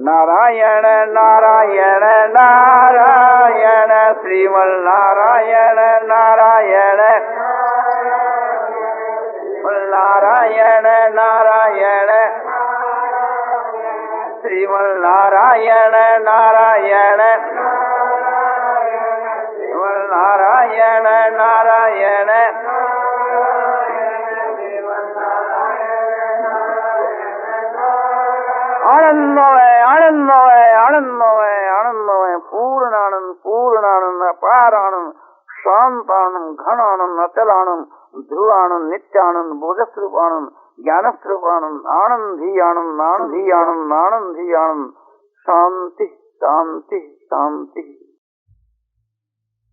नारायण नारायण नारायण श्रीमन नारायण नारायण नारायण नारायण श्रीमन नारायण नारायण नारायण नारायण आनंदमय आनंदमय आनंदमय आनंदमय पूर्णानंद पूर्णानंद अपारानंद शांतानंद घनानंद अचलानंद ध्रुवानंद नित्यानंद बोधस्वरूपानंद ज्ञानस्वरूपानंद आनंदी आनंद आनंदी आनंद आनंदी आनंद शांति शांति शांति।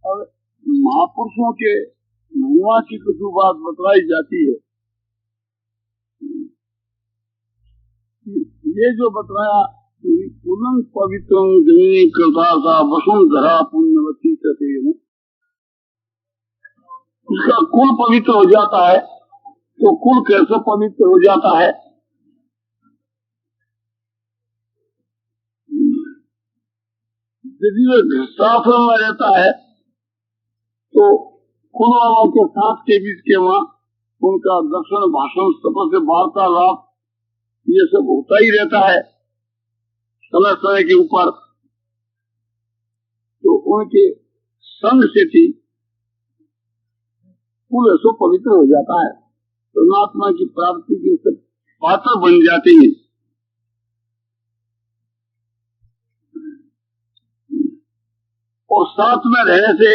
और महापुरुषों के महिमा की कुछ बात बतलाई जाती है। ये जो बतलाया पूर्ण पवित्र जनी कृता वसुंधरा पुण्यवती कहते हैं, उसका कुल पवित्र हो जाता है। तो कुल कैसे पवित्र हो जाता है? यदि वह गृहस्थाश्रम में रहता है तो कुल वालों के साथ के बीच के वहाँ उनका दर्शन भाषण सबसे से वार्तालाप ये सब होता ही रहता है समय समय के ऊपर। तो उनके संग से भी कुल ऐसा पवित्र हो जाता है, परमात्मा की प्राप्ति के सब पात्र बन जाते हैं। और साथ में रहने से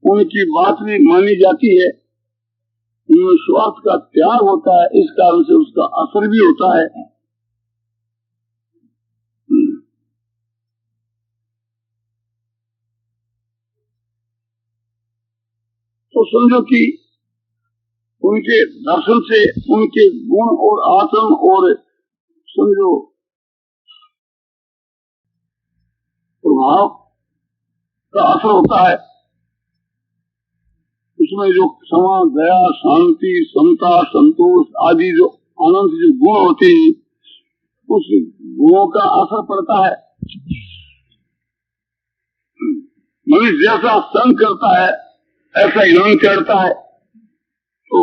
उनकी बात भी मानी जाती है, उनमें स्वार्थ का त्याग होता है, इस कारण से उसका असर भी होता है। तो समझो कि उनके दर्शन से उनके गुण और आचरण और समझो प्रभाव का असर होता है। उसमें जो क्षमा दया शांति समता संतोष आदि जो अनंत जो गुण होते हैं उस गुणों का असर पड़ता है। मनुष्य जैसा संग करता है ऐसा ईमान करता है, तो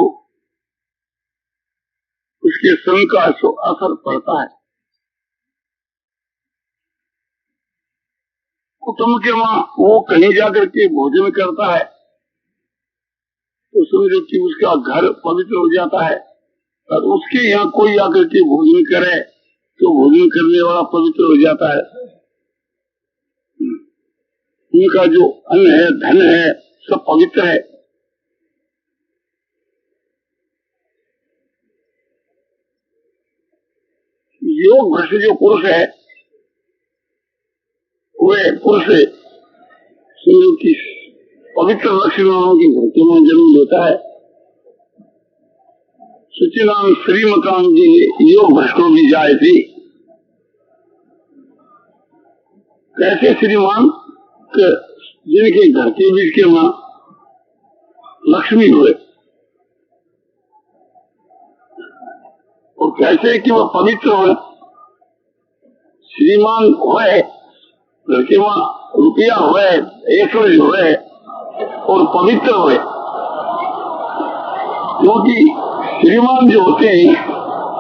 उसके संग का असर पड़ता है। कुटुंब के वहाँ वो कहीं जाकर के भोजन करता है तो समझो कि उसका घर पवित्र हो जाता है, और उसके यहाँ कोई आकर के भोजन करे तो भोजन करने वाला पवित्र हो जाता है। उनका जो अन्न है धन है सब पवित्र है। योग भ्रष्ट जो पुरुष है वे पुरुष समझो कि पवित्र लक्ष्मणों के घर के में जन्म लेता है। सचिनाम श्रीमकाम जी योग भ्रष्टों भी जाए थी। कैसे श्रीमान जिनके घर के बीच के मां लक्ष्मी हुए, और कैसे कि वह पवित्र हुए। श्रीमान हुए घर के मां रुपया हुए ऐश्वर्य हुए और पवित्र हुए, क्योंकि श्रीमान जो होते हैं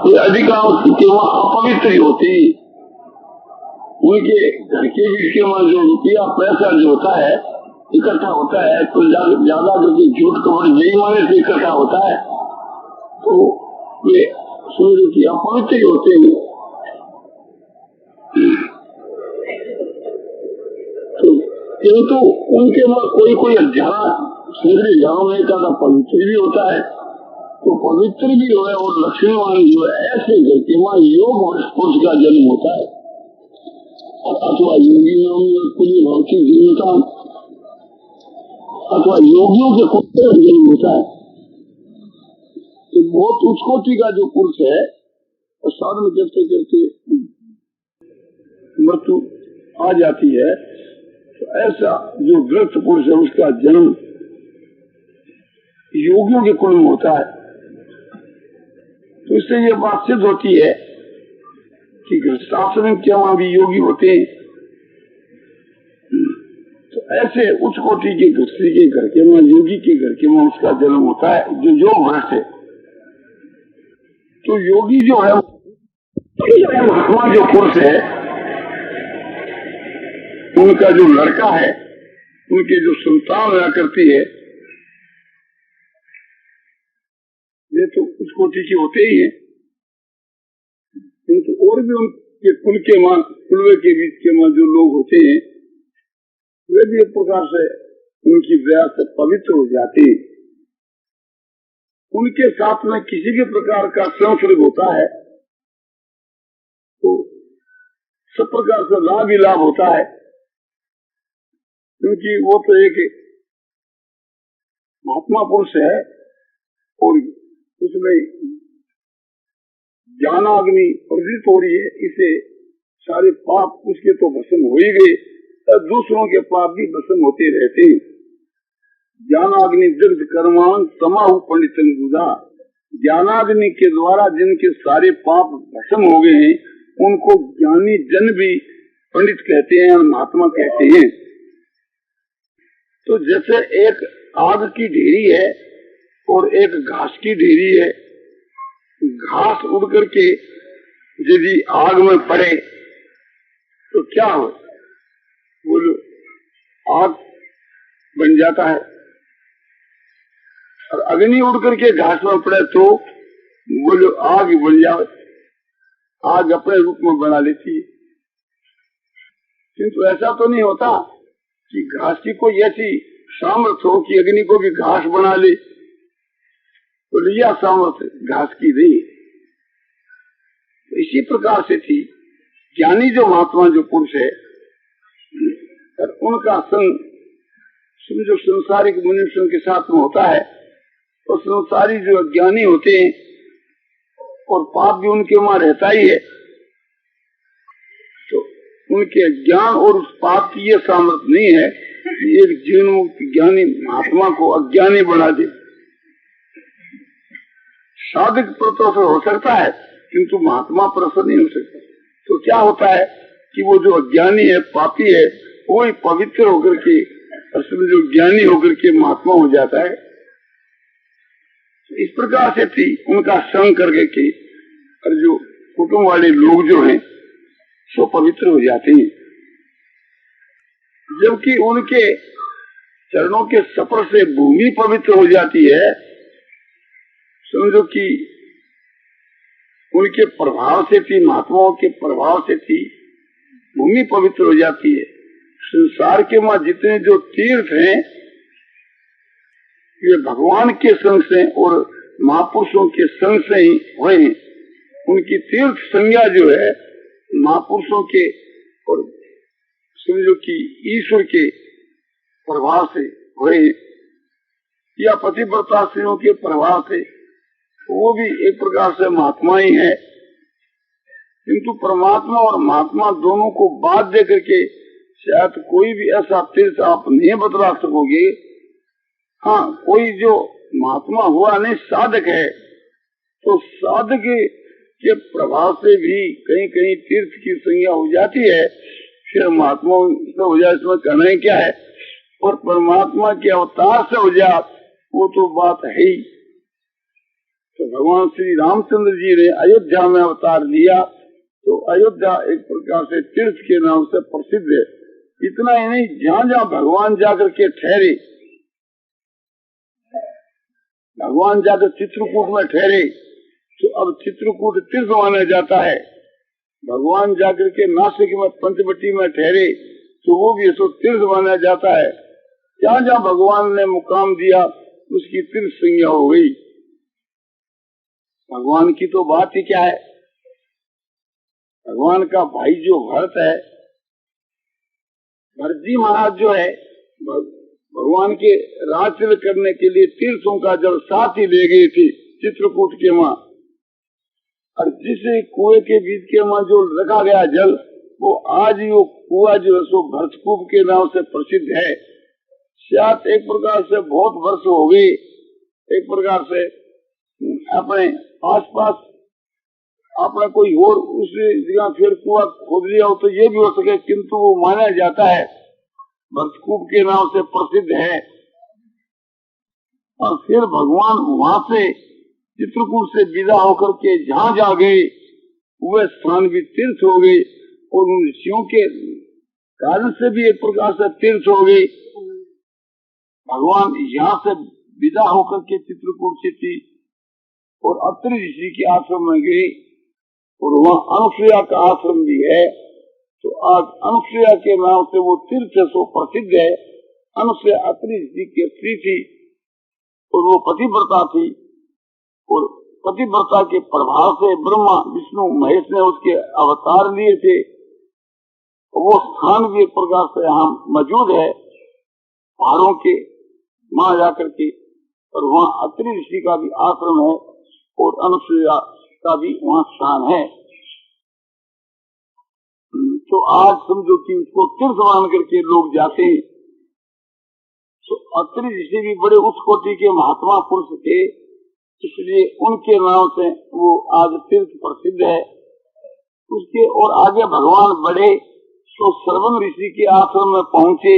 वे अधिकांश के वहाँ अपवित्र ही होते हैं। उनके घर के बीच के वहाँ जो रुपया पैसा जो होता है इकट्ठा होता है तो ज्यादा करके झूठ कपड़ बेईमानी से इकट्ठा होता है, तो वे सूर्य की अपवित्र ही होते हैं। तो किंतु उनके वहाँ कोई कोई अध्यात्म सुंदरी ध्यान में का पवित्र भी होता है, तो पवित्र भी हो और लक्ष्मीवान जो है ऐसे घर के वहाँ योग पुरुष का जन्म होता है, अथवा योगी नाम पूरी भक्ति जीवता अथवा योगियों के कुत्ते जन्म होता है। तो बहुत उच्च कोटि का जो पुरुष है और साधन करते करते मृत्यु आ जाती है, तो ऐसा जो ग्रस्त पुरुष है उसका जन्म योगियों के कुल में होता है। तो इससे ये बात सिद्ध होती है कि गृहस्थाश्रम के वहां भी योगी होते हैं। तो ऐसे उच्च कोटि के गृहस्थी के घर के वहां, योगी के घर के वहां उसका जन्म होता है जो योग भ्रष्ट है। तो योगी जो है, महात्मा जो पुरुष है, उनका जो लड़का है, उनके जो संतान हुआ करती है, ये तो उच्च कोटि के होते ही है। किंतु और भी उनके कुल के मां, कुलवे के बीच के मां जो लोग होते हैं, वे भी एक प्रकार से उनकी दया से पवित्र हो जाते हैं। उनके साथ में किसी भी प्रकार का संसर्ग होता है तो सब प्रकार से लाभ ही लाभ होता है, क्योंकि वो तो एक महात्मा पुरुष है और उसमें ज्ञानाग्नि प्रज्वलित हो रही है। इसे सारे पाप उसके तो भस्म हो ही गए, दूसरों के पाप भी भस्म होते रहते। ज्ञानाग्नि दीर्घ कर्मांग तमाहु पंडित बुधा। ज्ञानाग्नि के द्वारा जिनके सारे पाप भस्म हो गए हैं, उनको ज्ञानी जन भी पंडित कहते हैं, महात्मा कहते हैं। तो जैसे एक आग की ढेरी है और एक घास की ढेरी है, घास उड़ करके यदि आग में पड़े तो क्या हो, बोलो आग बन जाता है। और अग्नि उड़ करके घास में पड़े तो बोलो आग बन जाए, आग अपने रूप में बना लेती है। किंतु ऐसा तो नहीं होता कि घास की कोई ऐसी सामर्थ्य हो कि अग्नि को भी घास बना ले, तो लिया सामर्थ्य घास की नहीं। तो इसी प्रकार से थी ज्ञानी जो महात्मा जो पुरुष है, उनका संग जो संसारिक मनुष्यों के साथ में होता है, और संसारी जो अज्ञानी होते हैं और पाप भी उनके वहां रहता ही है, तो उनके ज्ञान और उस पाप की ये सामर्थ्य नहीं है कि एक जीवन मुक्त ज्ञानी महात्मा को अज्ञानी बना दे। साधक प्रतो से हो सकता है, किंतु महात्मा प्रसन्न नहीं हो सकता। तो क्या होता है कि वो जो अज्ञानी है, पापी है, वो ही पवित्र होकर के, असल जो ज्ञानी होकर के महात्मा हो जाता है। इस प्रकार से थी उनका संग करके के, और जो कुटुंब वाले लोग जो हैं सो पवित्र हो जाते हैं। जबकि उनके चरणों के स्पर्श से भूमि पवित्र हो जाती है। समझो कि उनके प्रभाव से थी, महात्माओं के प्रभाव से थी भूमि पवित्र हो जाती है। संसार के वहां जितने जो तीर्थ हैं, ये भगवान के संग से और महापुरुषों के संग से ही हुए हैं। उनकी तीर्थ संज्ञा जो है महापुरुषों के और समझो कि ईश्वर के प्रभाव से हुए, या पतिव्रता स्त्रियों के प्रभाव से, वो भी एक प्रकार से महात्मा ही है। किंतु परमात्मा और महात्मा दोनों को बात दे करके शायद कोई भी ऐसा तीर्थ आप नहीं बतला सकोगे। हाँ, कोई जो महात्मा हुआ नहीं, साधक है, तो साधक के प्रभाव से भी कहीं कहीं तीर्थ की संज्ञा हो जाती है, फिर महात्मा हो जाए, इसमें कहना ही क्या है। और परमात्मा के अवतार से हो जाए वो तो बात है ही। तो भगवान श्री रामचंद्र जी ने अयोध्या में अवतार लिया, तो अयोध्या एक प्रकार से तीर्थ के नाम से प्रसिद्ध है। इतना ही नहीं, जहाँ जहाँ भगवान जाकर के ठहरे, भगवान जाकर चित्रकूट में ठहरे, तो अब चित्रकूट तीर्थ माना जाता है। भगवान जाकर के नासिक में पंचवटी में ठहरे, तो वो भी इसको तीर्थ माना जाता है। जहाँ जहाँ भगवान ने मुकाम दिया उसकी तीर्थ संज्ञा हो गई। भगवान की तो बात ही क्या है। भगवान का भाई जो भरत है, भरत जी महाराज जो है, भगवान के राजतिलक करने के लिए तीर्थों का जल साथ ही ले गए थे चित्रकूट के वहां। और जिस कुएं के बीच के वहां जो रखा गया जल, वो आज ही वो कुआ जो है सो भरतकूप के नाम से प्रसिद्ध है। शायद एक प्रकार से बहुत वर्ष हो गए, एक प्रकार से अपने आसपास आपने कोई और उस जगह फिर कुआं खोद लिया हो तो ये भी हो सके, किंतु वो माना जाता है भक्तकूप के नाम से प्रसिद्ध है। और फिर भगवान वहां से चित्रकूट से विदा होकर के जहाँ जा गए वह स्थान भी तीर्थ हो गए, और उन ऋषियों के कारण से भी एक प्रकार से तीर्थ हो गए। भगवान यहाँ से विदा होकर के चित्रकूट से थी और अत्रि ऋषि के आश्रम में गए, और वहाँ अनुसुईया का आश्रम भी है। तो आज अनुसुईया के नाम से वो तीर्थ सो प्रसिद्ध है। अनुसुईया अत्रि ऋषि की स्त्री थी और वो पतिव्रता थी, और पतिव्रता के प्रभाव से ब्रह्मा विष्णु महेश ने उसके अवतार लिए थे। वो स्थान भी एक प्रकार से यहाँ मौजूद है पहाड़ों के वहां जाकर के, और वहाँ अत्रि ऋषि का भी आश्रम है और अनुसुईया का भी वहाँ स्थान है। तो आज समझो कि उसको तीर्थ मान करके लोग जाते हैं। तो अत्रि ऋषि भी बड़े उच्च कोटि के महात्मा पुरुष थे, इसलिए उनके नाम से वो आज तीर्थ प्रसिद्ध है। उसके और आगे भगवान बढ़े तो श्रवण ऋषि के आश्रम में पहुंचे,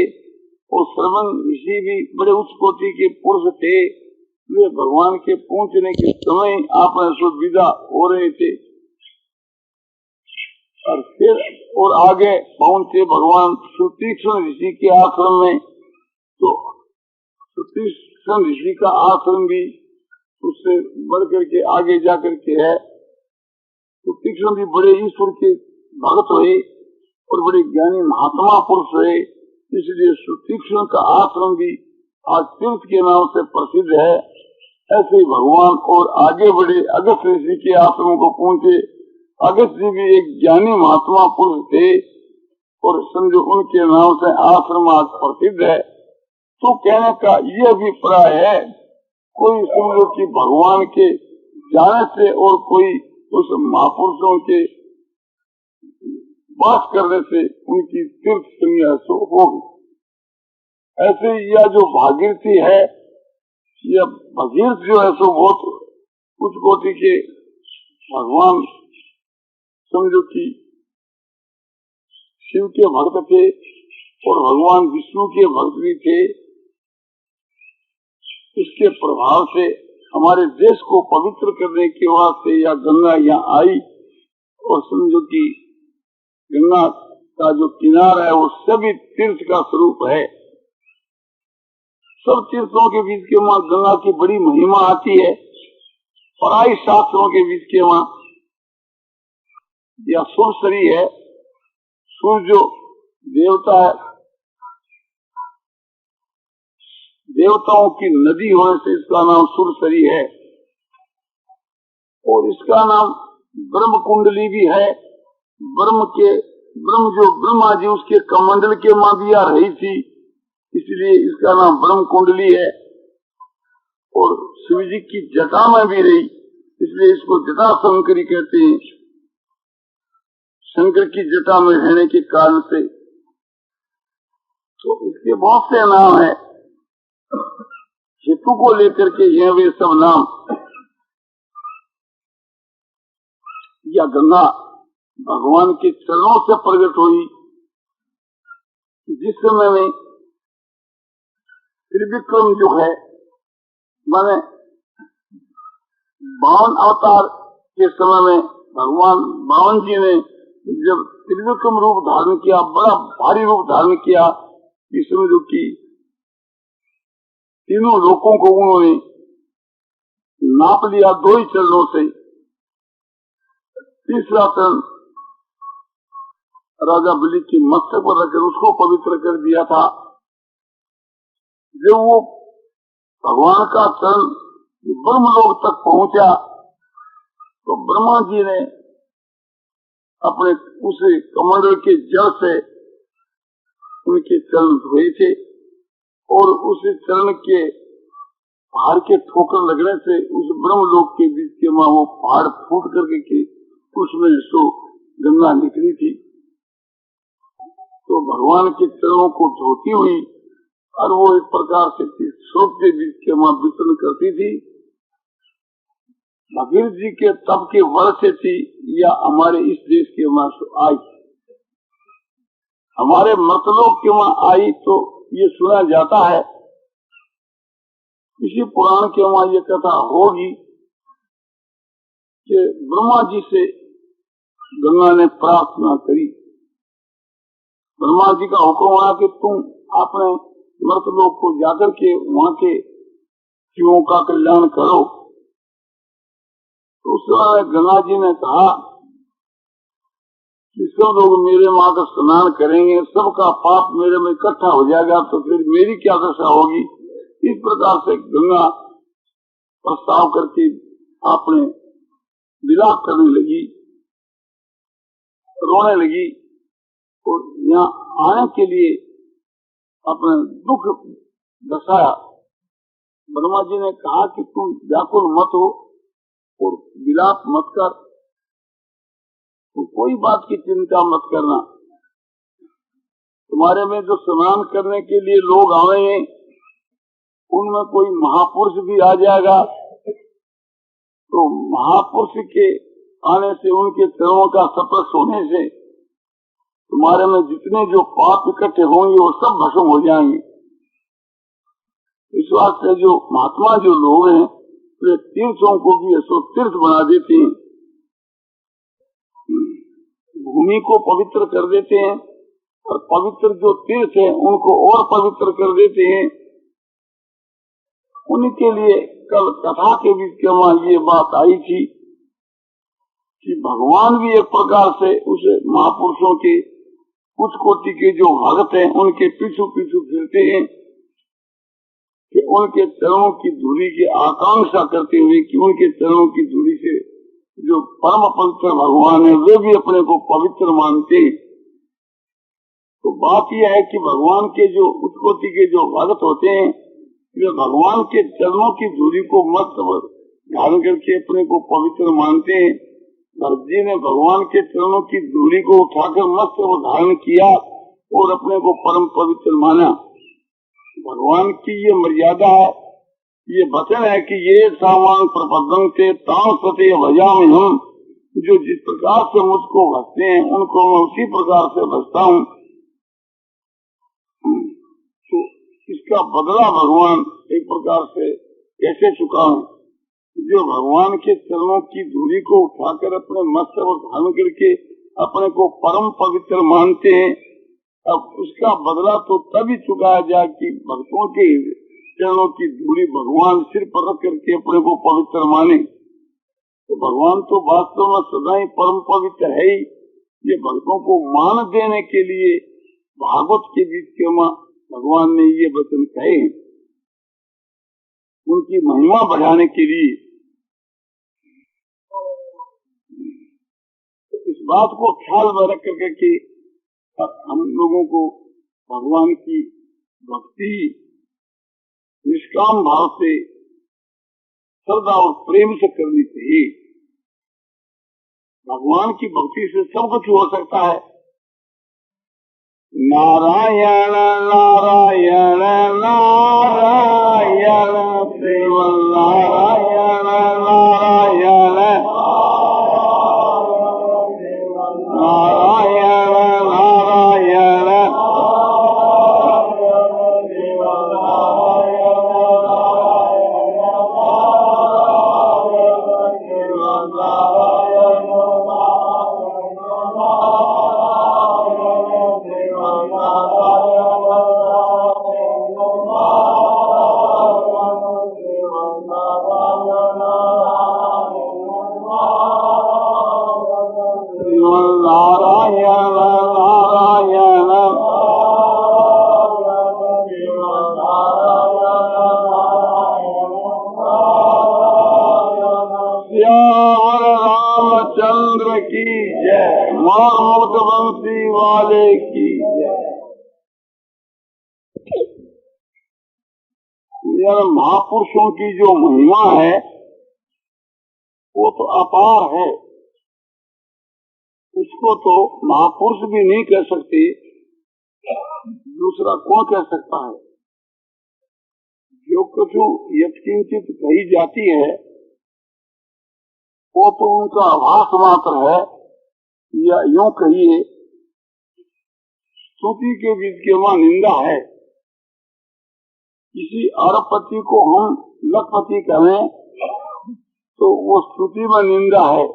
और श्रवण ऋषि भी बड़े उच्च कोटि के पुरुष थे। वे भगवान के पहुंचने के समय आप विदा हो रहे थे, और फिर और आगे पहुंचे भगवान सुतीक्ष्ण ऋषि के आश्रम में। तो सुतीक्ष्ण ऋषि का आश्रम भी उससे बढ़ करके आगे जाकर के है। सुतीक्ष्ण भी बड़े ईश्वर के भक्त हुए और बड़े ज्ञानी महात्मा पुरुष हुए, इसलिए सुतीक्ष्ण का आश्रम भी आज तीर्थ के नाम से प्रसिद्ध है। ऐसे ही भगवान और आगे बढ़े अगस्त ऋषि के आश्रम को पहुंचे। अगस्त जी भी एक ज्ञानी महात्मा पुरुष थे, और समझो उनके नाम से आश्रम आज प्रसिद्ध है। तो कहने का यह अभिप्राय है, कोई समझो कि भगवान के जाने से और कोई उस महापुरुषों के वास करने से उनकी तीर्थ संज्ञा होगी। ऐसे यह जो भागीरथी है, यह भगीरथ जो है सो बहुत उच्च कोटि के भगवान समझो कि शिव के भक्त थे और भगवान विष्णु के भक्त भी थे। इसके प्रभाव से हमारे देश को पवित्र करने के वास्ते या गंगा यहाँ आई, और समझो कि गंगा का जो किनारा है वो सभी तीर्थ का स्वरूप है। सब तीर्थों के बीच के वहाँ गंगा की बड़ी महिमा आती है। पराई शास्त्रों के बीच के वहाँ या सुरसरी है, सूर्य जो देवता है, देवताओं की नदी होने से इसका नाम सुरसरी है। और इसका नाम ब्रह्म कुंडली भी है। ब्रह्म जो ब्रह्मा जी उसके कमंडल के मां भी आ रही थी, इसलिए इसका नाम ब्रह्म कुंडली है। और शिव जी की जटा में भी रही, इसलिए इसको जटा शंकरी कहते हैं। शंकर की जटा में रहने के कारण से तो इसके बहुत से नाम है। हेतु को लेकर के यह वे सब नाम। या गंगा भगवान के चरणों से प्रकट हुई, जिस समय में त्रिविक्रम जो है, माने 52 अवतार के समय में भगवान 52 जी ने जब त्रिविक्रम रूप धारण किया, बड़ा भारी रूप धारण किया, इसमें जो की तीनों लोकों को उन्होंने नाप लिया 2 ही चरणों से। तीसरा चरण राजा बलि की मस्तक पर रखकर उसको पवित्र कर दिया था। जब वो भगवान का चरण ब्रह्मलोक तक पहुंचा तो ब्रह्मा जी ने अपने उस कमंडल के जल से उनके चरण धोए थे, और उस चरण के पहाड़ के ठोकर लगने से उस ब्रह्मलोक के बीच के वहां वो पहाड़ फूट करके उसमें सो गंगा निकली थी। तो भगवान के चरणों को धोती हुई और वो एक प्रकार से स्रोत के बीच के वहां विचरण करती थी। भगीरथ जी के तप के वर्ष से थी या हमारे इस देश के वहां आई, हमारे मतलोक के वहां आई, तो ये सुना जाता है, किसी पुराण के वहां ये कथा होगी कि ब्रह्मा जी से गंगा ने प्रार्थना करी। ब्रह्मा जी का हुक्म आया कि तुम अपने मर्तलोक को जाकर के वहां के जीवों का कल्याण करो। तो उस समय गंगा जी ने कहा कि सब लोग मेरे माँ का स्नान करेंगे, सबका पाप मेरे में इकट्ठा हो जाएगा, तो फिर मेरी क्या दशा होगी। इस प्रकार से गंगा प्रस्ताव करके आपने विलाप करने लगी, रोने लगी, और यहाँ आने के लिए अपने दुख दर्शाया। ब्रह्मा जी ने कहा कि तुम व्याकुल मत हो और विलाप मत कर, तो कोई बात की चिंता मत करना। तुम्हारे में जो स्नान करने के लिए लोग आए हैं, उनमें कोई महापुरुष भी आ जाएगा, तो महापुरुष के आने से, उनके चरणों का स्पर्श होने से तुम्हारे में जितने जो पाप इकट्ठे होंगे वो सब भस्म हो जाएंगे। इस वास्ते जो महात्मा जो लोग हैं वे तीर्थों को भी ऐसो तीर्थ बना देते हैं, भूमि को पवित्र कर देते हैं, और पवित्र जो तीर्थ है उनको और पवित्र कर देते हैं। उनके लिए कल कथा के बीच के वहां ये बात आई थी कि भगवान भी एक प्रकार से उस महापुरुषों के कुछ कोटि के जो भक्त हैं उनके पीछू पीछू फिरते हैं कि उनके चरणों की धूली की आकांक्षा करते हुए कि उनके चरणों की धूली से जो परम पवित्र भगवान है वे भी अपने को पवित्र मानते हैं। तो बात यह है कि भगवान के जो उत्कोटि के जो भक्त होते हैं वे भगवान के चरणों की धूली को मत धारण करके अपने को पवित्र मानते हैं। भरत जी ने भगवान के चरणों की धूली को उठाकर मस्त धारण किया और अपने को परम पवित्र माना। भगवान की ये मर्यादा है, ये वचन है कि ये सामान प्रपदं से तां सते भजा में हम, जो जिस प्रकार से मुझको भजते हैं उनको मैं उसी प्रकार से भजता हूँ। तो इसका बदला भगवान एक प्रकार से कैसे चुका है, जो भगवान के चरणों की धूली को उठाकर अपने मस्त धारण करके अपने को परम पवित्र मानते हैं, अब उसका बदला तो तभी चुकाया जाए कि भक्तों के चरणों की धूली भगवान सिर पर रख करके अपने को पवित्र माने। तो भगवान तो वास्तव में सदा ही परम पवित्र है ही। ये भक्तों को मान देने के लिए भागवत के बीच के भगवान ने ये वचन कहे, उनकी महिमा बढ़ाने के लिए। तो इस बात को ख्याल में रख करके कि हम लोगों को भगवान की भक्ति निष्काम भाव से, श्रद्धा और प्रेम से करनी चाहिए। भगवान की भक्ति से सब कुछ हो सकता है। नारायण नारायण नारायण प्रेम नारायण नारायण नारायण नारायण रामचंद्र की जय, मां मुक्तवंशी वाले की जय। महापुरुषों की जो महिमा है वो तो अपार है, उसको तो महापुरुष भी नहीं कह सकते, दूसरा कौन कह सकता है। जो कुछ यत्किंचित कही जाती है वो तो उनका आभास मात्र है, या यूं कहिए स्तुति के बीच के वहां निंदा है। किसी अरबपति को हम लखपति कहें तो वो स्तुति में निंदा है।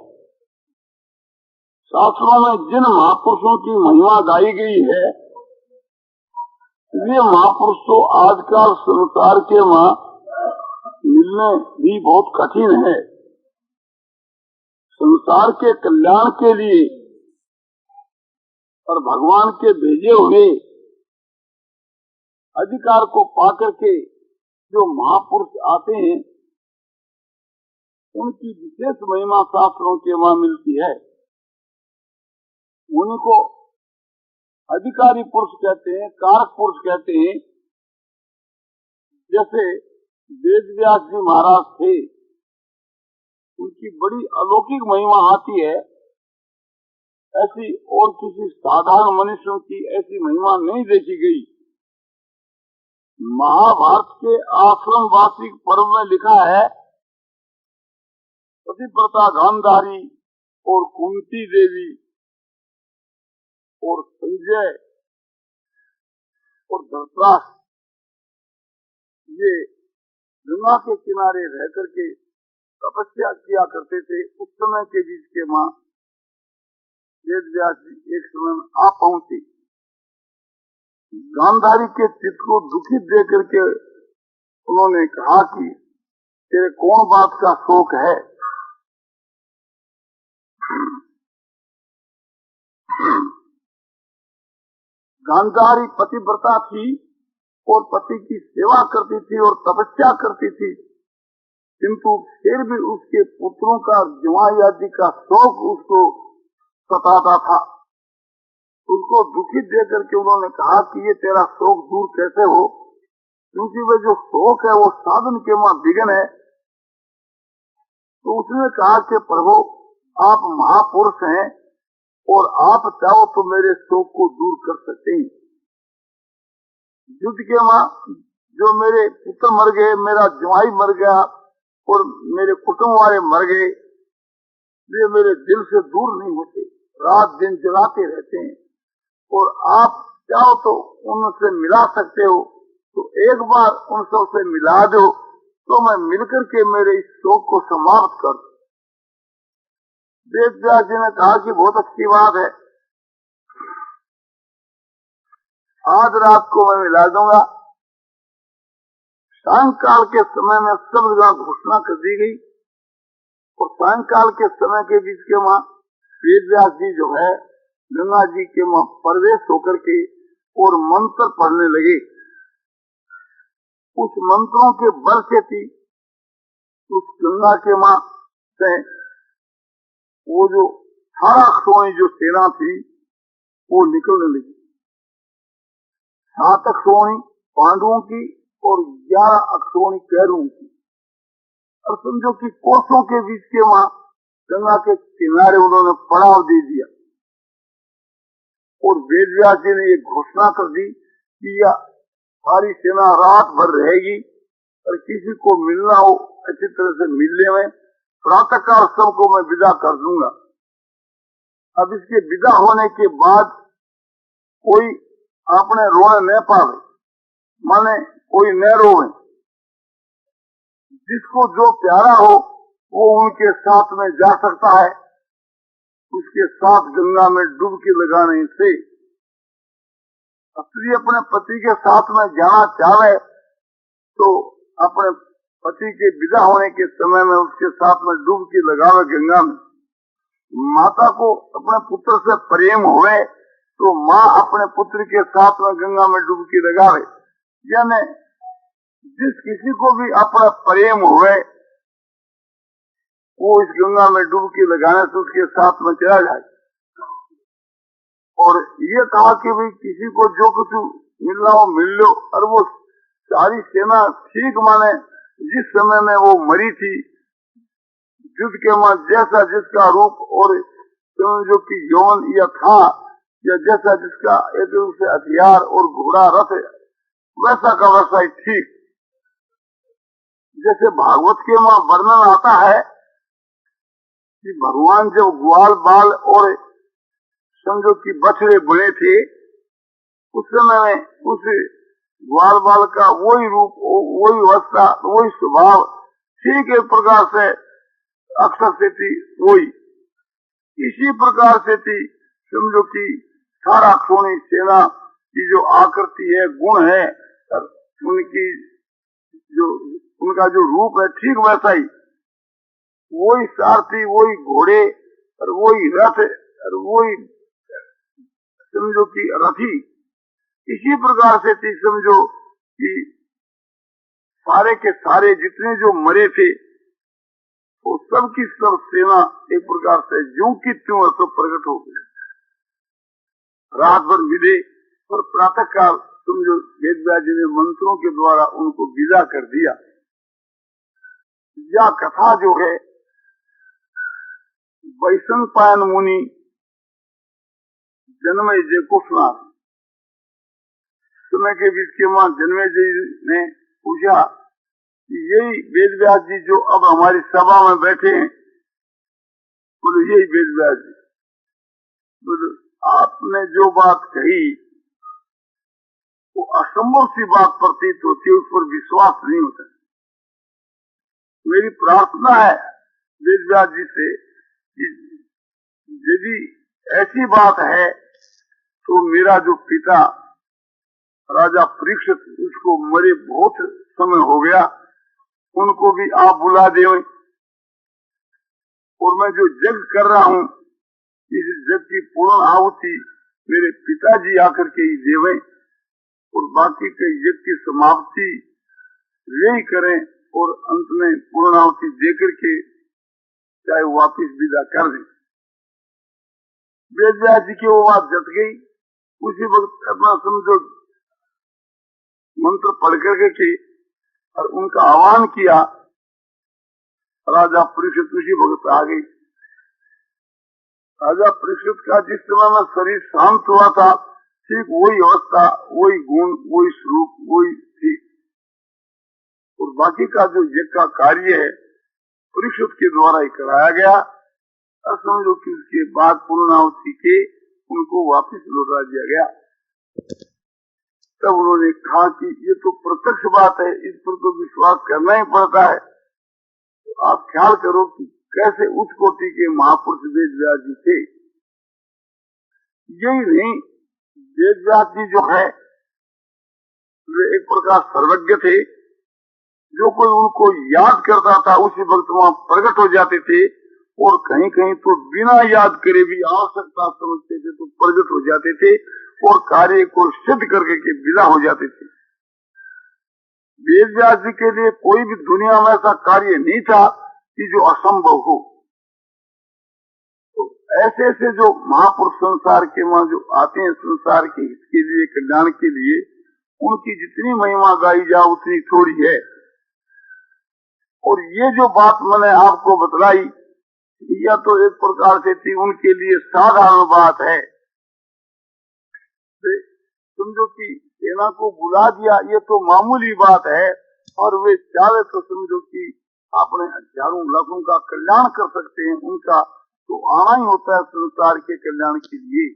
शास्त्रों में जिन महापुरुषों की महिमा गाई गई है, वे महापुरुष तो आजकल संसार के वहां मिलने भी बहुत कठिन है। संसार के कल्याण के लिए और भगवान के भेजे हुए अधिकार को पाकर के जो महापुरुष आते हैं, उनकी विशेष महिमा शास्त्रों के वहां मिलती है। उन्हीं को अधिकारी पुरुष कहते हैं, कारक पुरुष कहते हैं। जैसे वेद व्यास जी महाराज थे, उनकी बड़ी अलौकिक महिमा आती है, ऐसी और किसी साधारण मनुष्यों की ऐसी महिमा नहीं देखी गई। महाभारत के आश्रम वार्षिक पर्व में लिखा है, पतिव्रता गांधारी और कुंती देवी और संजय और धृतराष्ट्र ये गंगा के किनारे रह करके तपस्या किया करते थे। उस समय के बीच के मां वेद व्यास जी एक समय में आ पहुंचे। गांधारी के चित्त को दुखित दे करके उन्होंने कहा कि तेरे कौन बात का शोक है। गांधारी पतिव्रता थी और पति की सेवा करती थी और तपस्या करती थी, किंतु फिर भी उसके पुत्रों का जवाई आदि का शोक उसको सताता था। उसको दुखी दे करके उन्होंने कहा कि ये तेरा शोक दूर कैसे हो, क्योंकि वह जो शोक है वो साधन के वहां विघ्न है। तो उसने कहा कि प्रभु आप महापुरुष हैं और आप चाहो तो मेरे शोक को दूर कर सकते हैं। युद्ध के वहां जो मेरे पुत्र मर गए, मेरा जवाई मर गया और मेरे कुटुंब वाले मर गए, वे मेरे दिल से दूर नहीं होते, रात दिन जलाते रहते हैं। और आप चाहो तो उनसे मिला सकते हो, तो एक बार उन सबसे मिला दो तो मैं मिलकर के मेरे इस शोक को समाप्त कर दूं। वेद व्यास जी ने कहा कि बहुत अच्छी बात है, आज रात को मैं मिला दूंगा। सायंकाल के समय में सब जगह घोषणा कर दी गई और सायंकाल के समय के बीच के वहां वेद व्यास जी जो है गंगा जी के वहां प्रवेश होकर के और मंत्र पढ़ने लगे। उस मंत्रों के बल से थी उस गंगा के वहां से वो जो 18 अक्षोणी जो सेना थी वो निकलने लगी। 7 अक्षोणी पांडवों की और 11 अक्षोणी कैरवों की। और समझो कि कोसों के बीच के वहां गंगा के किनारे उन्होंने पड़ाव दे दिया और वेद व्यास जी ने ये घोषणा कर दी कि यह सारी सेना रात भर रहेगी और किसी को मिलना हो अच्छी तरह से मिलने में प्रातःकाल सबको मैं विदा कर दूंगा। अब इसके विदा होने के बाद कोई अपने रोने न पावे, माने कोई न रोवे, जिसको जो प्यारा हो वो उनके साथ में जा सकता है। उसके साथ गंगा में डुबकी लगाने से स्त्री अपने पति के साथ में जाना चाहे तो अपने पति के विदा होने के समय में उसके साथ में डुबकी लगावे गंगा में। माता को अपने पुत्र से प्रेम हुए तो माँ अपने पुत्र के साथ में गंगा में डुबकी लगावे। यानी जिस किसी को भी अपना प्रेम हुए वो इस गंगा में डुबकी लगाने से उसके साथ में चला जाए। और ये कहा कि भाई किसी को जो कुछ मिलना हो मिल लो। और वो सारी सेना ठीक माने जिस समय में वो मरी थी युद्ध के वहां जैसा जिसका रूप और जो कि यौवन या था या जैसा जिसका एक रूप से हथियार और घोड़ा रथ वैसा का वैसा ही ठीक। जैसे भागवत के वहां वर्णन आता है कि भगवान जब ग्वाल बाल और समझो कि बछड़े बड़े थे, उस समय में उस ग्वाल बाल का वही रूप, वही अवस्था, वही स्वभाव ठीक एक प्रकार से अक्षर से थी वही। इसी प्रकार से थी समझो कि सारा खूनी सेना की जो आकृति है, गुण है, उनकी जो उनका जो रूप है ठीक वैसा ही, वही सारथी, वही घोड़े और वही रथ और वही समझो कि रथी। इसी प्रकार से थी समझो कि सारे के सारे जितने जो मरे थे वो सबकी सब सेना एक प्रकार से यूं की त्यों सब प्रकट हो गए। रात भर मिले और प्रातः काल समझो वेद व्यास जी ने मंत्रों के द्वारा उनको विदा कर दिया। यह कथा जो है वैशंपायन मुनि जन्मेजय जी को सुना। समय के बीच के मां जन्मेजय जी ने पूछा कि यही वेद व्यास जी जो अब हमारी सभा में बैठे हैं, बोले यही वेद व्यास जी। बोले आपने जो बात कही वो असंभव सी बात प्रतीत होती है, उस पर विश्वास नहीं होता। मेरी प्रार्थना है वेद व्यास जी से कि यदि ऐसी बात है तो मेरा जो पिता राजा परीक्षित, उसको मरे बहुत समय हो गया, उनको भी आप बुला दें और मैं जो यज्ञ कर रहा हूँ इस यज्ञ की पूर्ण आहुति मेरे पिताजी आकर के ही देवें और बाकी के यज्ञ की समाप्ति वे ही करें और अंत में पूर्ण आहुति देकर के चाहे वापिस विदा कर दें। वेद व्यास जी की वो बात जत गई। उसी वक्त अपना समझो मंत्र पढ़ करके के और उनका आह्वान किया। राजा परीक्षित उसी वक्त आ गई। राजा परीक्षित का जिस समय में शरीर शांत हुआ था, ठीक वही अवस्था, वही गुण, वही स्वरूप, वही थी। और बाकी का जो यज्ञ का कार्य है परीक्षित के द्वारा ही कराया गया। और समझो कि उसके बाद पूर्णाहुति के उनको वापस लौटा दिया गया। तब उन्होंने कहा कि ये तो प्रत्यक्ष बात है, इस पर तो विश्वास करना ही पड़ता है। तो आप ख्याल करो कि कैसे उच्च कोटि के महापुरुष वेद व्यास जी थे। यही नहीं, वेद व्यास जी जो है वे एक प्रकार सर्वज्ञ थे। जो कोई उनको याद करता था उसी वक्त वहाँ प्रकट हो जाते थे और कहीं कहीं तो बिना याद करे भी आवश्यकता समझते थे तो प्रकट हो जाते थे और कार्य को सिद्ध करके के विदा हो जाते थे। वेद व्यास जी के लिए कोई भी दुनिया में ऐसा कार्य नहीं था कि जो असंभव हो। तो ऐसे ऐसे जो महापुरुष संसार के वहां जो आते हैं संसार के हित के लिए, कल्याण के लिए, उनकी जितनी महिमा गाई जाए उतनी थोड़ी है। और ये जो बात मैंने आपको बतलाई यह तो एक प्रकार से थी उनके लिए साधारण बात है। समझो कि सेना को बुला दिया ये तो मामूली बात है, और वे चाहे तो समझो कि अपने हजारों लाखों का कल्याण कर सकते हैं। उनका तो आना ही होता है संसार के कल्याण के लिए।